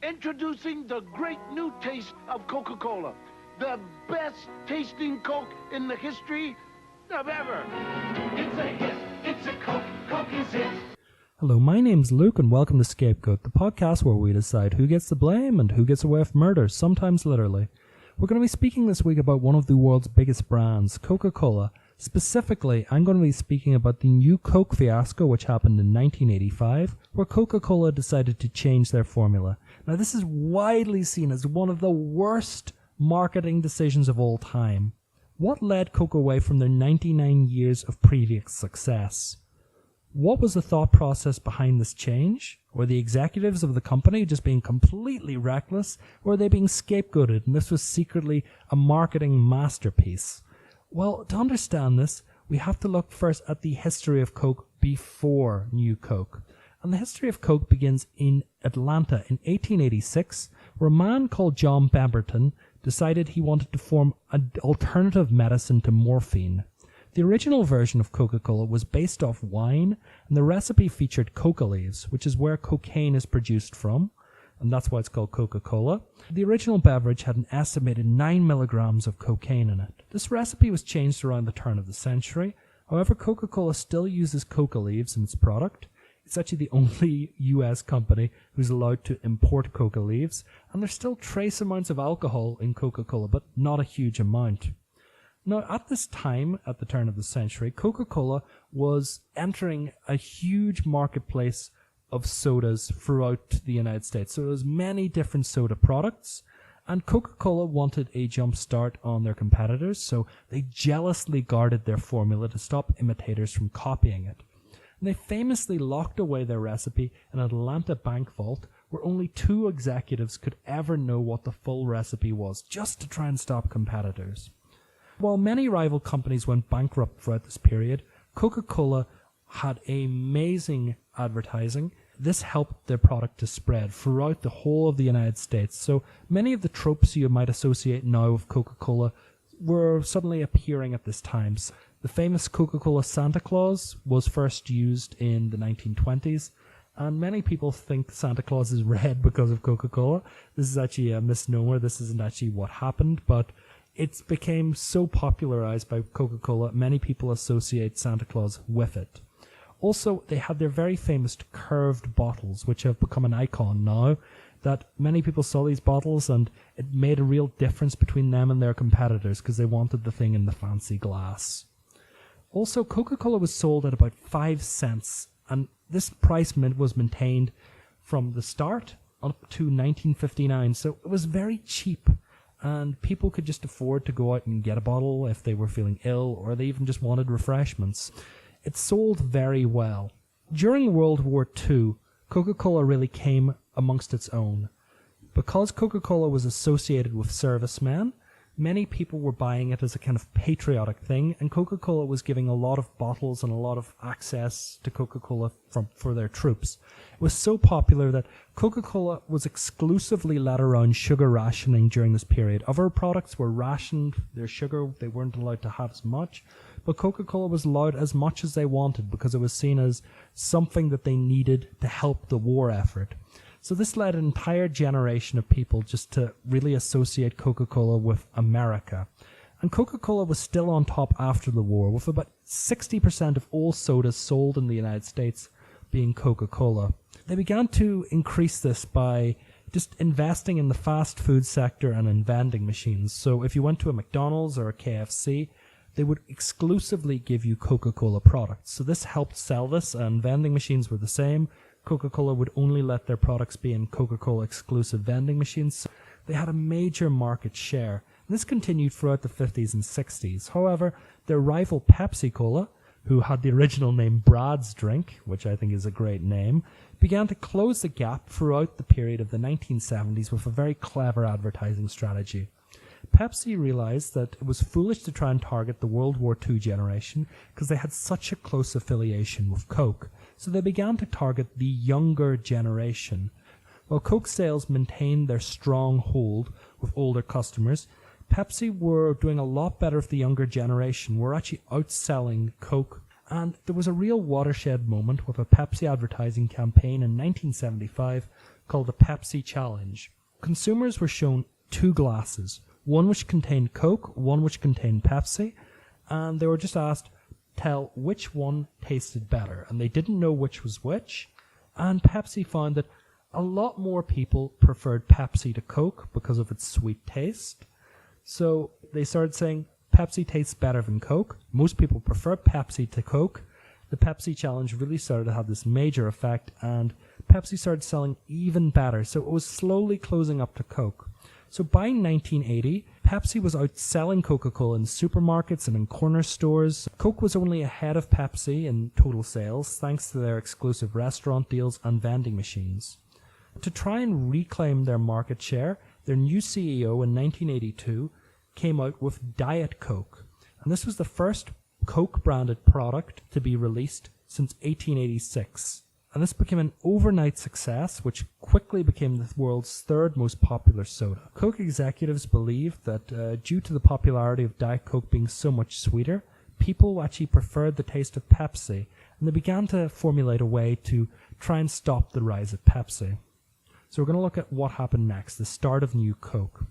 Introducing the great new taste of Coca-Cola. The best tasting Coke in the history of ever. It's a hit. It's a Coke. Coke is it. Hello, my name's Luke and welcome to Scapegoat, the podcast where we decide who gets the blame and who gets away with murder, sometimes literally. We're going to be speaking this week about one of the world's biggest brands, Coca-Cola. Specifically, I'm going to be speaking about the new Coke fiasco which happened in 1985, where Coca-Cola decided to change their formula. Now, this is widely seen as one of the worst marketing decisions of all time. What led Coke away from their 99 years of previous success? What was the thought process behind this change? Were the executives of the company just being completely reckless, or were they being scapegoated and this was secretly a marketing masterpiece? Well, to understand this, we have to look first at the history of Coke before New Coke. And the history of Coke begins in Atlanta in 1886, where a man called John Pemberton decided he wanted to form an alternative medicine to morphine. The original version of Coca-Cola was based off wine, and the recipe featured coca leaves, which is where cocaine is produced from, and that's why it's called Coca-Cola. The original beverage had an estimated 9 milligrams of cocaine in it. This recipe was changed around the turn of the century. However, Coca-Cola still uses coca leaves in its product. It's actually the only US company who's allowed to import coca leaves, and there's still trace amounts of alcohol in Coca-Cola, but not a huge amount. Now, at this time, at the turn of the century, Coca-Cola was entering a huge marketplace of sodas throughout the United States. So there was many different soda products, and Coca-Cola wanted a jump start on their competitors, so they jealously guarded their formula to stop imitators from copying it. And they famously locked away their recipe in an Atlanta bank vault where only 2 executives could ever know what the full recipe was, just to try and stop competitors. While many rival companies went bankrupt throughout this period, Coca-Cola had amazing advertising. This helped their product to spread throughout the whole of the United States. So many of the tropes you might associate now with Coca-Cola were suddenly appearing at this time. The famous Coca-Cola Santa Claus was first used in the 1920s, and many people think Santa Claus is red because of Coca-Cola. This is actually a misnomer. This isn't actually what happened, but it became so popularized by Coca-Cola, many people associate Santa Claus with it. Also, they had their very famous curved bottles, which have become an icon now, that many people saw these bottles and it made a real difference between them and their competitors because they wanted the thing in the fancy glass. Also, Coca-Cola was sold at about 5 cents, and this price was maintained from the start up to 1959, so it was very cheap. And people could just afford to go out and get a bottle if they were feeling ill or they even just wanted refreshments. It sold very well. During World War II, Coca-Cola really came amongst its own. Because Coca-Cola was associated with servicemen, many people were buying it as a kind of patriotic thing, and Coca-Cola was giving a lot of bottles and a lot of access to Coca-Cola for their troops. It was so popular that Coca-Cola was exclusively led around sugar rationing during this period. Other products were rationed, their sugar, they weren't allowed to have as much, but Coca-Cola was allowed as much as they wanted because it was seen as something that they needed to help the war effort. So this led an entire generation of people just to really associate Coca-Cola with America. And Coca-Cola was still on top after the war, with about 60% of all sodas sold in the United States being Coca-Cola. They began to increase this by just investing in the fast food sector and in vending machines. So if you went to a McDonald's or a KFC, they would exclusively give you Coca-Cola products. So this helped sell this, and vending machines were the same. Coca-Cola would only let their products be in Coca-Cola exclusive vending machines. They had a major market share. And this continued throughout the 50s and 60s. However, their rival Pepsi-Cola, who had the original name Brad's Drink, which I think is a great name, began to close the gap throughout the period of the 1970s with a very clever advertising strategy. Pepsi realized that it was foolish to try and target the World War II generation because they had such a close affiliation with Coke. So they began to target the younger generation. While Coke sales maintained their strong hold with older customers, Pepsi were doing a lot better with the younger generation. Were actually outselling Coke. And there was a real watershed moment with a Pepsi advertising campaign in 1975 called the Pepsi Challenge. Consumers were shown 2 glasses, one which contained Coke, one which contained Pepsi, and they were just asked, tell which one tasted better, and they didn't know which was which, and Pepsi found that a lot more people preferred Pepsi to Coke because of its sweet taste. So they started saying Pepsi tastes better than Coke. Most people prefer Pepsi to Coke. The Pepsi Challenge really started to have this major effect, and Pepsi started selling even better. So it was slowly closing up to Coke. So by 1980, Pepsi was outselling Coca-Cola in supermarkets and in corner stores. Coke was only ahead of Pepsi in total sales, thanks to their exclusive restaurant deals and vending machines. To try and reclaim their market share, their new CEO in 1982 came out with Diet Coke. And this was the first Coke-branded product to be released since 1886. And this became an overnight success, which quickly became the world's 3rd most popular soda. Coke executives believed that due to the popularity of Diet Coke being so much sweeter, people actually preferred the taste of Pepsi, and they began to formulate a way to try and stop the rise of Pepsi. So we're going to look at what happened next, the start of New Coke.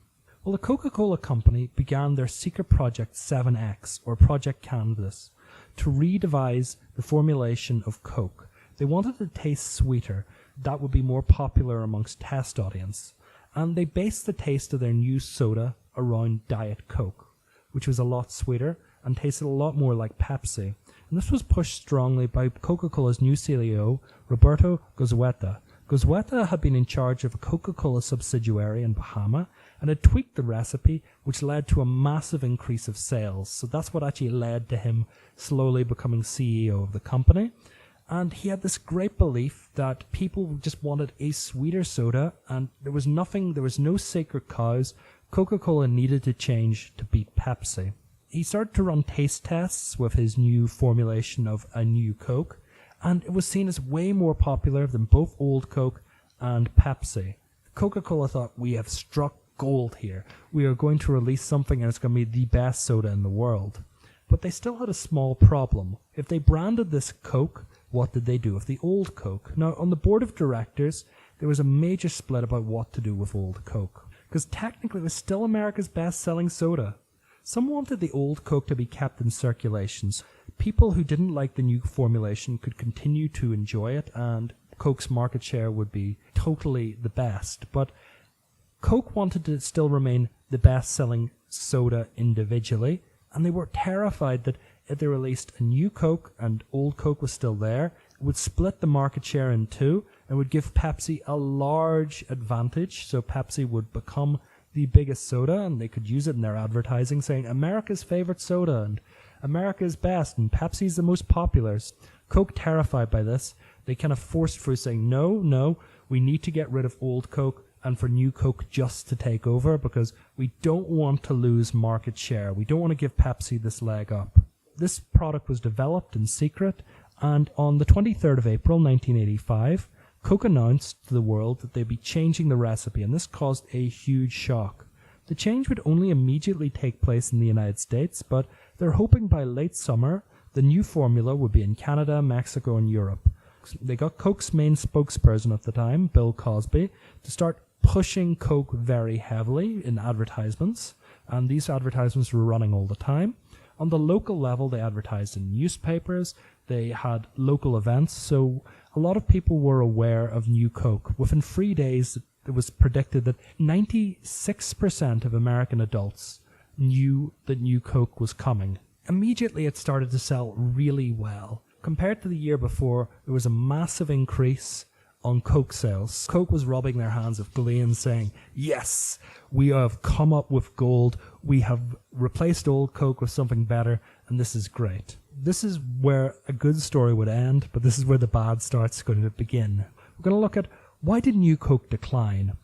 Well, the Coca-Cola Company began their secret project 7X, or Project Canvas, to redevise the formulation of Coke. They wanted to taste sweeter, that would be more popular amongst test audience, and they based the taste of their new soda around Diet Coke, which was a lot sweeter and tasted a lot more like Pepsi. And this was pushed strongly by Coca-Cola's new CEO, Roberto Goizueta. Goizueta had been in charge of a Coca-Cola subsidiary in Bahama and had tweaked the recipe, which led to a massive increase of sales. So that's what actually led to him slowly becoming CEO of the company. And he had this great belief that people just wanted a sweeter soda, and there was no sacred cows. Coca-Cola needed to change to beat Pepsi. He started to run taste tests with his new formulation of a new Coke, and it was seen as way more popular than both Old Coke and Pepsi. Coca-Cola thought, we have struck gold here. We are going to release something and it's going to be the best soda in the world. But they still had a small problem. If they branded this Coke, what did they do with the Old Coke? Now, on the board of directors, there was a major split about what to do with Old Coke, because technically it was still America's best-selling soda. Some wanted the Old Coke to be kept in circulations. People who didn't like the new formulation could continue to enjoy it, and Coke's market share would be totally the best. But Coke wanted to still remain the best-selling soda individually, and they were terrified that if they released a new Coke and Old Coke was still there, it would split the market share in two and would give Pepsi a large advantage. So Pepsi would become the biggest soda, and they could use it in their advertising, saying America's favorite soda and America's best, and Pepsi's the most popular. Coke, terrified by this, they kind of forced through saying, no, we need to get rid of Old Coke and for New Coke just to take over, because we don't want to lose market share. We don't want to give Pepsi this leg up. This product was developed in secret, and on the 23rd of April 1985, Coke announced to the world that they'd be changing the recipe, and this caused a huge shock. The change would only immediately take place in the United States, but they're hoping by late summer the new formula would be in Canada, Mexico, and Europe. They got Coke's main spokesperson at the time, Bill Cosby, to start pushing Coke very heavily in advertisements, and these advertisements were running all the time. On the local level, they advertised in newspapers, they had local events, so a lot of people were aware of New Coke. Within 3 days, it was predicted that 96% of American adults knew that New Coke was coming. Immediately, it started to sell really well. Compared to the year before, there was a massive increase on Coke sales. Coke was rubbing their hands with glee and saying, yes, we have come up with gold, we have replaced Old Coke with something better, and this is great. This is where a good story would end, but this is where the bad start's going to begin. We're going to look at, why did New Coke decline?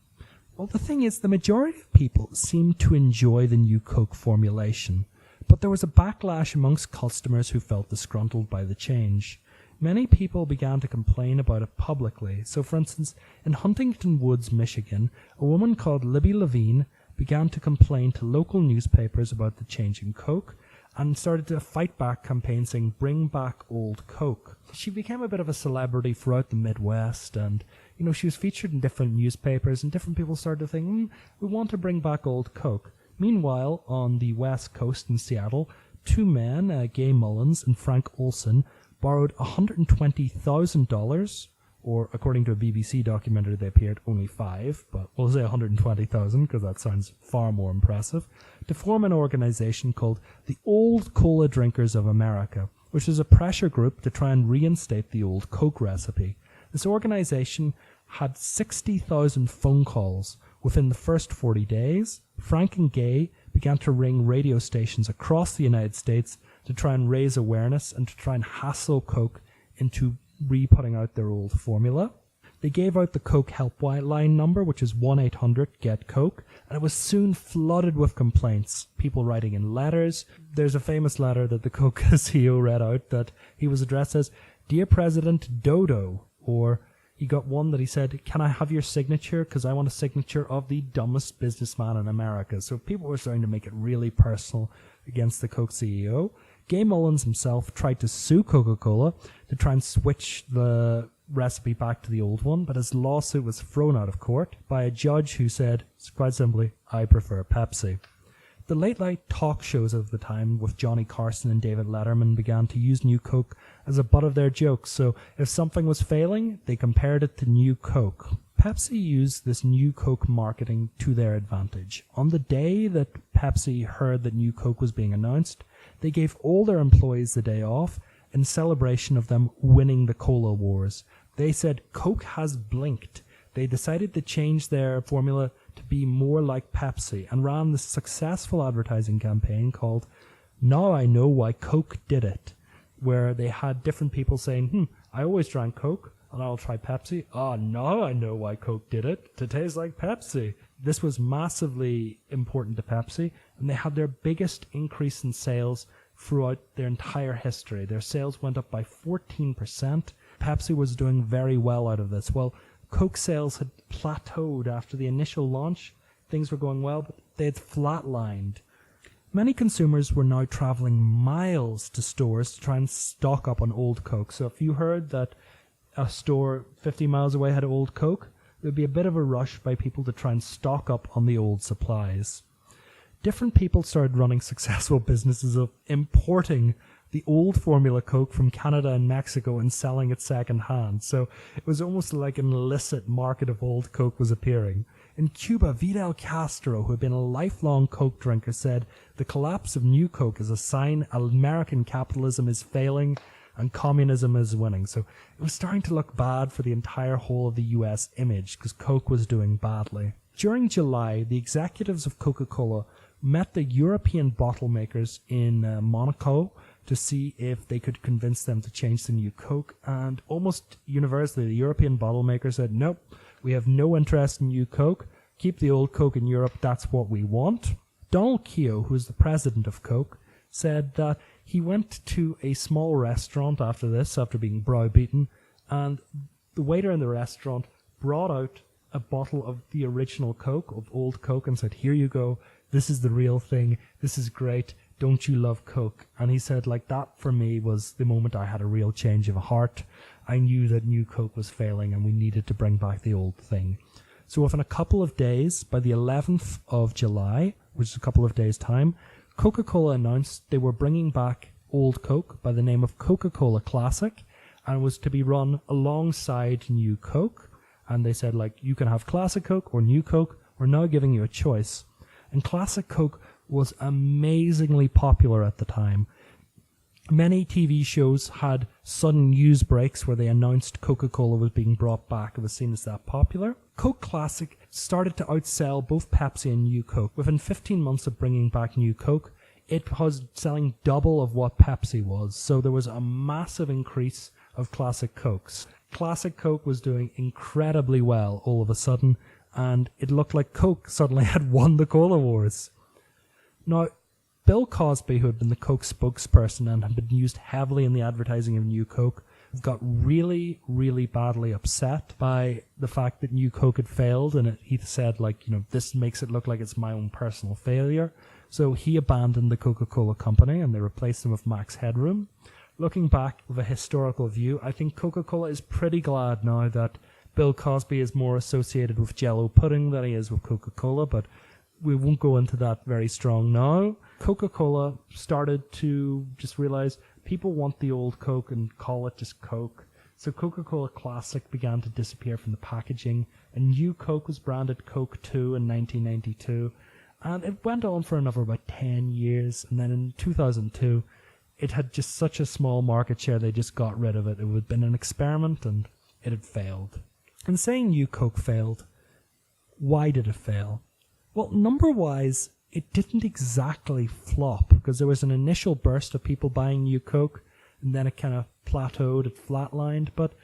Well, the thing is, the majority of people seemed to enjoy the New Coke formulation, but there was a backlash amongst customers who felt disgruntled by the change. Many people began to complain about it publicly. So, for instance, in Huntington Woods, Michigan, a woman called Libby Levine began to complain to local newspapers about the change in Coke, and started to fight back campaigns saying, bring back old Coke. She became a bit of a celebrity throughout the Midwest, and she was featured in different newspapers, and different people started to think, we want to bring back old Coke. Meanwhile, on the West Coast in Seattle, two men, Gay Mullins and Frank Olson, borrowed $120,000, or according to a BBC documentary they appeared only 5, but we'll say 120,000 because that sounds far more impressive, to form an organization called the Old Cola Drinkers of America, which is a pressure group to try and reinstate the old Coke recipe. This organization had 60,000 phone calls within the first 40 days. Frank and Gay began to ring radio stations across the United States to try and raise awareness and to try and hassle Coke into re-putting out their old formula. They gave out the Coke helpline number, which is 1-800-GET-COKE, and it was soon flooded with complaints, people writing in letters. There's a famous letter that the Coke CEO read out that he was addressed as, Dear President Dodo, or he got one that he said, can I have your signature? Because I want a signature of the dumbest businessman in America. So people were starting to make it really personal against the Coke CEO. Gay Mullins himself tried to sue Coca-Cola to try and switch the recipe back to the old one, but his lawsuit was thrown out of court by a judge who said, quite simply, I prefer Pepsi. The late-night talk shows of the time with Johnny Carson and David Letterman began to use New Coke as a butt of their jokes, so if something was failing, they compared it to New Coke. Pepsi used this New Coke marketing to their advantage. On the day that Pepsi heard that New Coke was being announced, they gave all their employees the day off in celebration of them winning the Cola Wars. They said, Coke has blinked. They decided to change their formula to be more like Pepsi and ran this successful advertising campaign called Now I Know Why Coke Did It, where they had different people saying, I always drank Coke and I'll try Pepsi. Now I know why Coke did it, to taste like Pepsi. This was massively important to Pepsi, and they had their biggest increase in sales throughout their entire history. Their sales went up by 14%. Pepsi was doing very well out of this. Well, Coke sales had plateaued after the initial launch. Things were going well, but they had flatlined. Many consumers were now traveling miles to stores to try and stock up on old Coke. So if you heard that a store 50 miles away had old Coke, there would be a bit of a rush by people to try and stock up on the old supplies. Different people started running successful businesses of importing the old formula Coke from Canada and Mexico and selling it second hand. So it was almost like an illicit market of old Coke was appearing. In Cuba, Fidel Castro, who had been a lifelong Coke drinker, said the collapse of New Coke is a sign American capitalism is failing and communism is winning. So it was starting to look bad for the entire whole of the US image because Coke was doing badly. During July, the executives of Coca-Cola met the European bottle makers in Monaco to see if they could convince them to change to New Coke, and almost universally the European bottle makers said, nope, we have no interest in New Coke, keep the old Coke in Europe, that's what we want. Donald Keogh, who is the president of Coke, said that he went to a small restaurant after this, after being browbeaten, and the waiter in the restaurant brought out a bottle of the original Coke, of old Coke, and said, here you go, this is the real thing, this is great, don't you love Coke? And he said, like, that for me was the moment I had a real change of heart. I knew that New Coke was failing and we needed to bring back the old thing. So within a couple of days, by the 11th of July, which is a couple of days' time, Coca-Cola announced they were bringing back old Coke by the name of Coca-Cola Classic, and was to be run alongside New Coke. And they said, like, you can have Classic Coke or New Coke. We're now giving you a choice. And Classic Coke was amazingly popular at the time. Many TV shows had sudden news breaks where they announced Coca-Cola was being brought back. It was seen as that popular. Coke Classic started to outsell both Pepsi and New Coke. Within 15 months of bringing back New Coke, it was selling double of what Pepsi was. So there was a massive increase of Classic Cokes. Classic Coke was doing incredibly well all of a sudden, and it looked like Coke suddenly had won the Cola Wars. Now, Bill Cosby, who had been the Coke spokesperson and had been used heavily in the advertising of New Coke, got really, really badly upset by the fact that New Coke had failed, and he said, like, this makes it look like it's my own personal failure. So he abandoned the Coca-Cola company, and they replaced him with Max Headroom. Looking back with a historical view, I think Coca-Cola is pretty glad now that Bill Cosby is more associated with Jell-O pudding than he is with Coca-Cola, but we won't go into that very strong now. Coca-Cola started to just realize people want the old Coke and call it just Coke. So Coca-Cola Classic began to disappear from the packaging, and New Coke was branded Coke 2 in 1992. And it went on for another about 10 years, and then in 2002, it had just such a small market share, they just got rid of it. It had been an experiment, and it had failed. And saying New Coke failed, why did it fail? Well, number-wise, it didn't exactly flop, because there was an initial burst of people buying New Coke, and then it kind of plateaued, it flatlined, but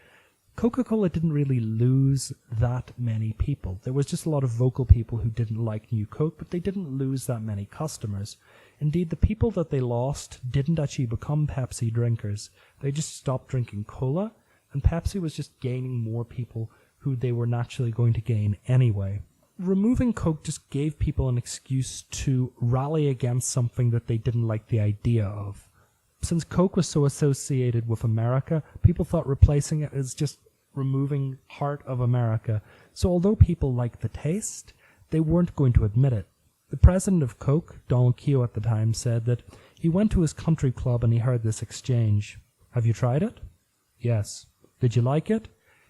Coca-Cola didn't really lose that many people. There was just a lot of vocal people who didn't like New Coke, but they didn't lose that many customers. Indeed, the people that they lost didn't actually become Pepsi drinkers. They just stopped drinking cola, and Pepsi was just gaining more people who they were naturally going to gain anyway. Removing Coke just gave people an excuse to rally against something that they didn't like the idea of. Since Coke was so associated with America, people thought replacing it as just removing part of America. So although people liked the taste, they weren't going to admit it. The president of Coke, Donald Keogh at the time, said that he went to his country club and he heard this exchange. "Have you tried it?" "Yes." "Did you like it?"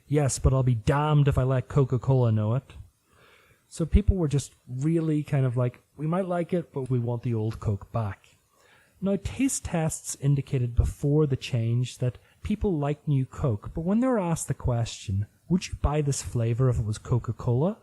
"Yes, but I'll be damned if I let Coca-Cola know it." So people were just really kind of like, we might like it, but we want the old Coke back. Now, taste tests indicated before the change that people liked New Coke, but when they were asked the question, would you buy this flavor if it was Coca-Cola?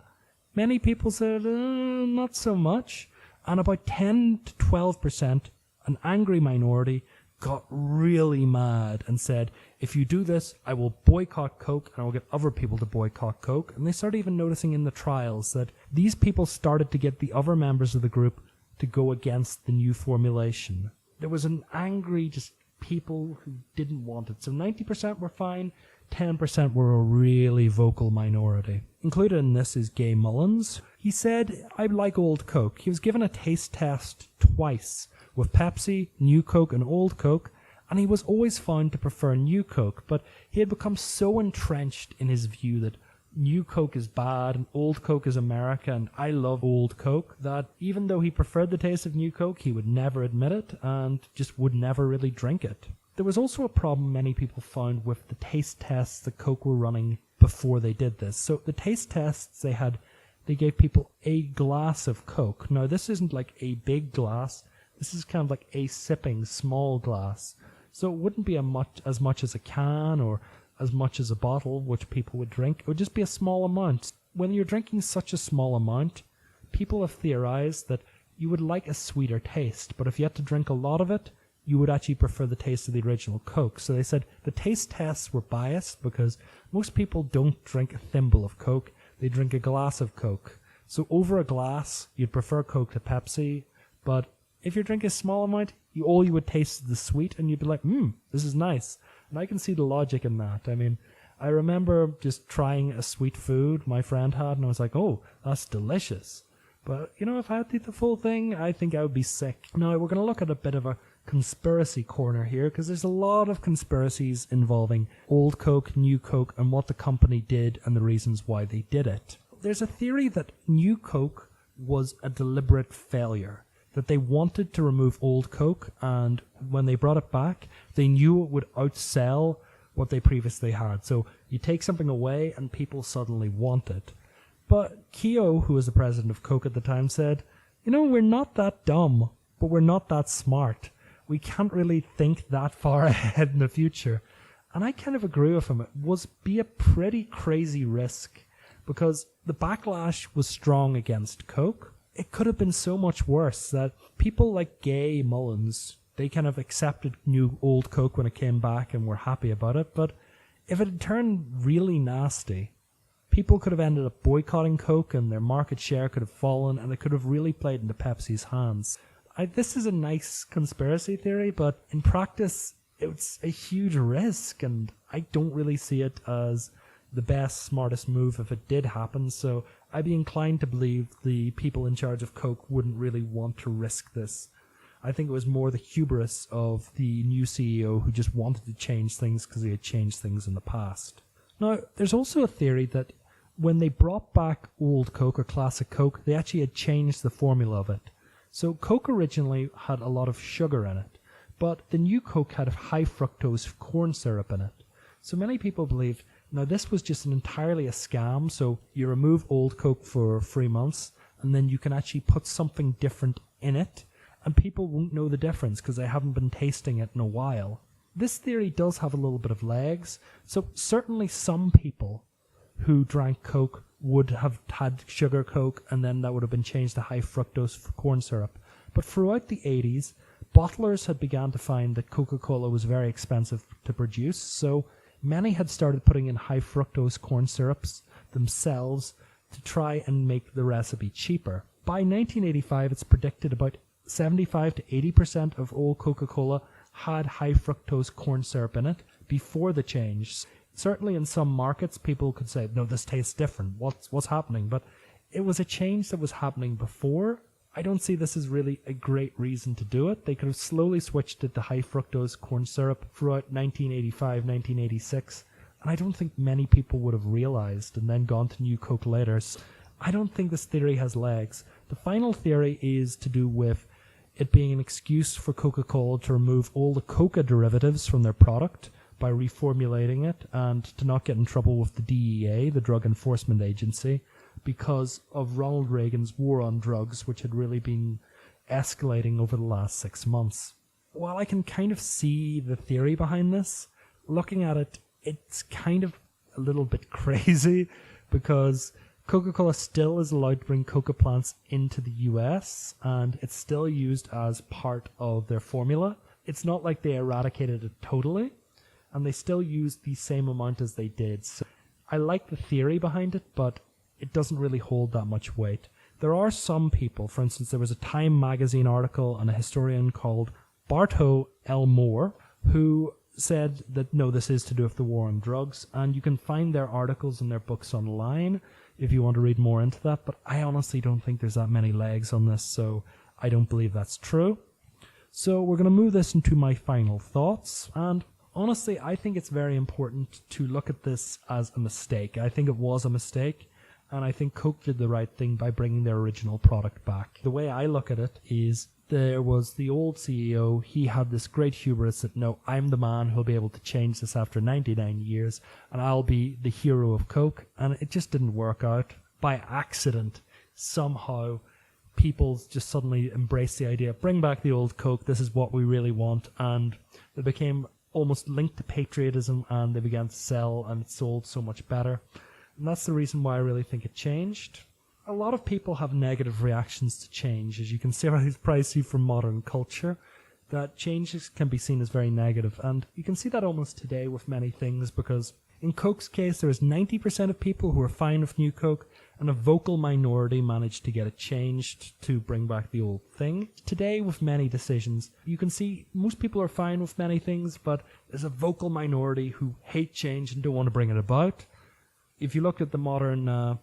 Many people said, not so much. And about 10 to 12%, an angry minority, got really mad and said, if you do this, I will boycott Coke and I will get other people to boycott Coke. And they started even noticing in the trials that these people started to get the other members of the group to go against the new formulation. There was an angry just people who didn't want it. So 90% were fine, 10% were a really vocal minority. Included in this is Gay Mullins. He said, I like old Coke. He was given a taste test twice with Pepsi, New Coke, and Old Coke, and he was always found to prefer New Coke, but he had become so entrenched in his view that New Coke is bad and Old Coke is America and I love Old Coke, that even though he preferred the taste of New Coke, he would never admit it and just would never really drink it. There was also a problem many people found with the taste tests that Coke were running before they did this. So the taste tests they gave people a glass of Coke. Now this isn't like a big glass, this is kind of like a sipping small glass. So it wouldn't be as much as a can or as much as a bottle, which people would drink. It would just be a small amount. When you're drinking such a small amount, people have theorized that you would like a sweeter taste, but if you had to drink a lot of it, you would actually prefer the taste of the original Coke. So they said the taste tests were biased because most people don't drink a thimble of Coke, they drink a glass of Coke. So over a glass, you'd prefer Coke to Pepsi, but if you're drinking a small amount, all you would taste is the sweet, and you'd be like, this is nice. And I can see the logic in that. I mean, I remember just trying a sweet food my friend had, and I was like, oh, that's delicious. But, if I had to eat the full thing, I think I would be sick. Now, we're going to look at a bit of a conspiracy corner here, because there's a lot of conspiracies involving Old Coke, New Coke, and what the company did and the reasons why they did it. There's a theory that New Coke was a deliberate failure, that they wanted to remove Old Coke, and when they brought it back, they knew it would outsell what they previously had. So you take something away and people suddenly want it. But Keogh, who was the president of Coke at the time, said, we're not that dumb, but we're not that smart. We can't really think that far ahead in the future. And I kind of agree with him. It would be a pretty crazy risk because the backlash was strong against Coke. It could have been so much worse that people like Gay Mullins, they kind of accepted new Old Coke when it came back and were happy about it. But if it had turned really nasty, people could have ended up boycotting Coke and their market share could have fallen and it could have really played into Pepsi's hands. This is a nice conspiracy theory, but in practice, it's a huge risk and I don't really see it as the best, smartest move if it did happen, so I'd be inclined to believe the people in charge of Coke wouldn't really want to risk this. I think it was more the hubris of the new CEO who just wanted to change things because he had changed things in the past. Now, there's also a theory that when they brought back old Coke or classic Coke, they actually had changed the formula of it. So Coke originally had a lot of sugar in it, but the new Coke had high fructose corn syrup in it. So many people believed, now this was just entirely a scam, so you remove old Coke for 3 months, and then you can actually put something different in it, and people won't know the difference because they haven't been tasting it in a while. This theory does have a little bit of legs, so certainly some people who drank Coke would have had sugar Coke, and then that would have been changed to high fructose corn syrup. But throughout the 80s, bottlers had begun to find that Coca-Cola was very expensive to produce, so many had started putting in high fructose corn syrups themselves to try and make the recipe cheaper. By 1985, it's predicted about 75 to 80% of all Coca-Cola had high fructose corn syrup in it before the change. Certainly in some markets, people could say, no, this tastes different. What's happening? But it was a change that was happening before. I don't see this as really a great reason to do it. They could have slowly switched it to high fructose corn syrup throughout 1985, 1986, and I don't think many people would have realized and then gone to New Coke later. So I don't think this theory has legs. The final theory is to do with it being an excuse for Coca-Cola to remove all the coca derivatives from their product by reformulating it and to not get in trouble with the DEA, the Drug Enforcement Agency, because of Ronald Reagan's war on drugs, which had really been escalating over the last 6 months. While I can kind of see the theory behind this, looking at it, it's kind of a little bit crazy because Coca-Cola still is allowed to bring coca plants into the US, and it's still used as part of their formula. It's not like they eradicated it totally, and they still use the same amount as they did. So I like the theory behind it, but it doesn't really hold that much weight. There are some people, for instance, there was a Time magazine article and a historian called Bartow L. Moore, who said that no, this is to do with the war on drugs, and you can find their articles and their books online if you want to read more into that, but I honestly don't think there's that many legs on this, so I don't believe that's true. So we're going to move this into my final thoughts, and honestly, I think it's very important to look at this as a mistake. I think it was a mistake, and I think Coke did the right thing by bringing their original product back. The way I look at it is there was the old CEO, he had this great hubris that, no, I'm the man who'll be able to change this after 99 years, and I'll be the hero of Coke, and it just didn't work out. By accident, somehow, people just suddenly embraced the idea, bring back the old Coke, this is what we really want, and it became almost linked to patriotism, and they began to sell, and it sold so much better. And that's the reason why I really think it changed. A lot of people have negative reactions to change, as you can see from modern culture, that changes can be seen as very negative, and you can see that almost today with many things, because in Coke's case there is 90% of people who are fine with New Coke, and a vocal minority managed to get it changed to bring back the old thing. Today, with many decisions, you can see most people are fine with many things, but there's a vocal minority who hate change and don't want to bring it about. If you look at the modern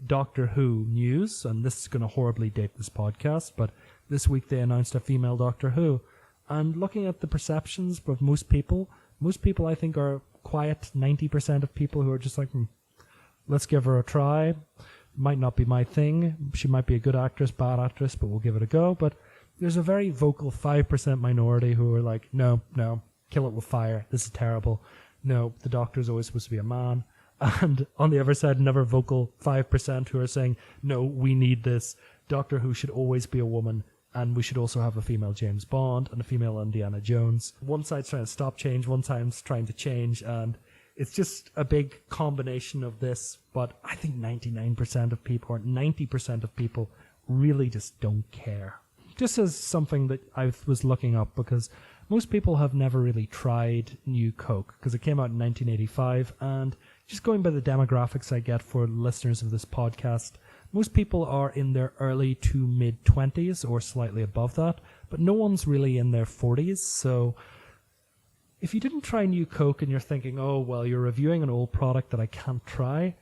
Doctor Who news, and this is going to horribly date this podcast, but this week they announced a female Doctor Who, and looking at the perceptions of most people I think are quiet. 90% of people who are just like, let's give her a try. Might not be my thing. She might be a good actress, bad actress, but we'll give it a go. But there's a very vocal 5% minority who are like, no, kill it with fire. This is terrible. No, the Doctor is always supposed to be a man. And on the other side, another vocal 5% who are saying, no, we need this. Doctor Who should always be a woman, and we should also have a female James Bond and a female Indiana Jones. One side's trying to stop change, one side's trying to change, and it's just a big combination of this. But I think 99% of people, or 90% of people, really just don't care. Just as something that I was looking up, because most people have never really tried New Coke, because it came out in 1985, and just going by the demographics I get for listeners of this podcast, most people are in their early to mid-20s or slightly above that, but no one's really in their 40s, so If you didn't try new Coke and you're thinking, oh, well, you're reviewing an old product that I can't try,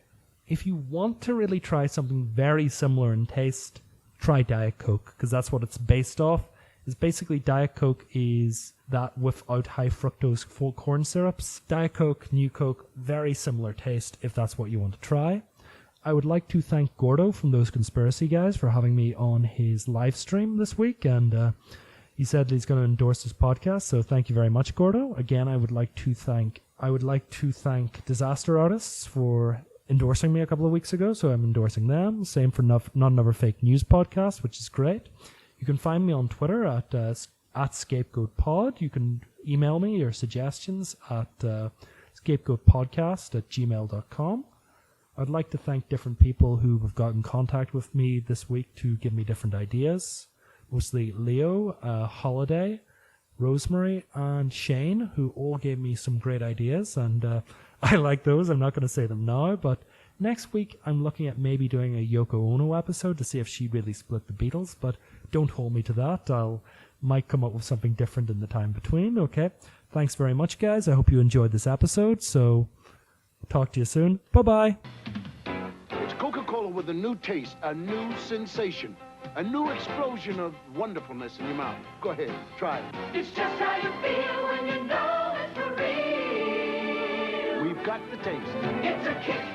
if you want to really try something very similar in taste, try Diet Coke, because that's what it's based off. Is basically Diet Coke is that without high fructose full corn syrups. Diet Coke, New Coke, very similar taste if that's what you want to try. I would like to thank Gordo from Those Conspiracy Guys for having me on his live stream this week, and he said he's going to endorse this podcast, so thank you very much, Gordo. Again, I would like to thank Disaster Artists for endorsing me a couple of weeks ago, so I'm endorsing them. Same for Not Another Fake News podcast, which is great. You can find me on Twitter at ScapegoatPod. You can email me your suggestions at scapegoatpodcast@gmail.com. I'd like to thank different people who have got in contact with me this week to give me different ideas. Mostly Leo, Holiday, Rosemary, and Shane, who all gave me some great ideas, and I like those. I'm not going to say them now, but next week I'm looking at maybe doing a Yoko Ono episode to see if she really split the Beatles, but don't hold me to that. Might come up with something different in the time between, okay? Thanks very much, guys. I hope you enjoyed this episode, so talk to you soon. Bye-bye. It's Coca-Cola with a new taste, a new sensation, a new explosion of wonderfulness in your mouth. Go ahead, try it. It's just how you feel when you know it's for real. We've got the taste. It's a kick.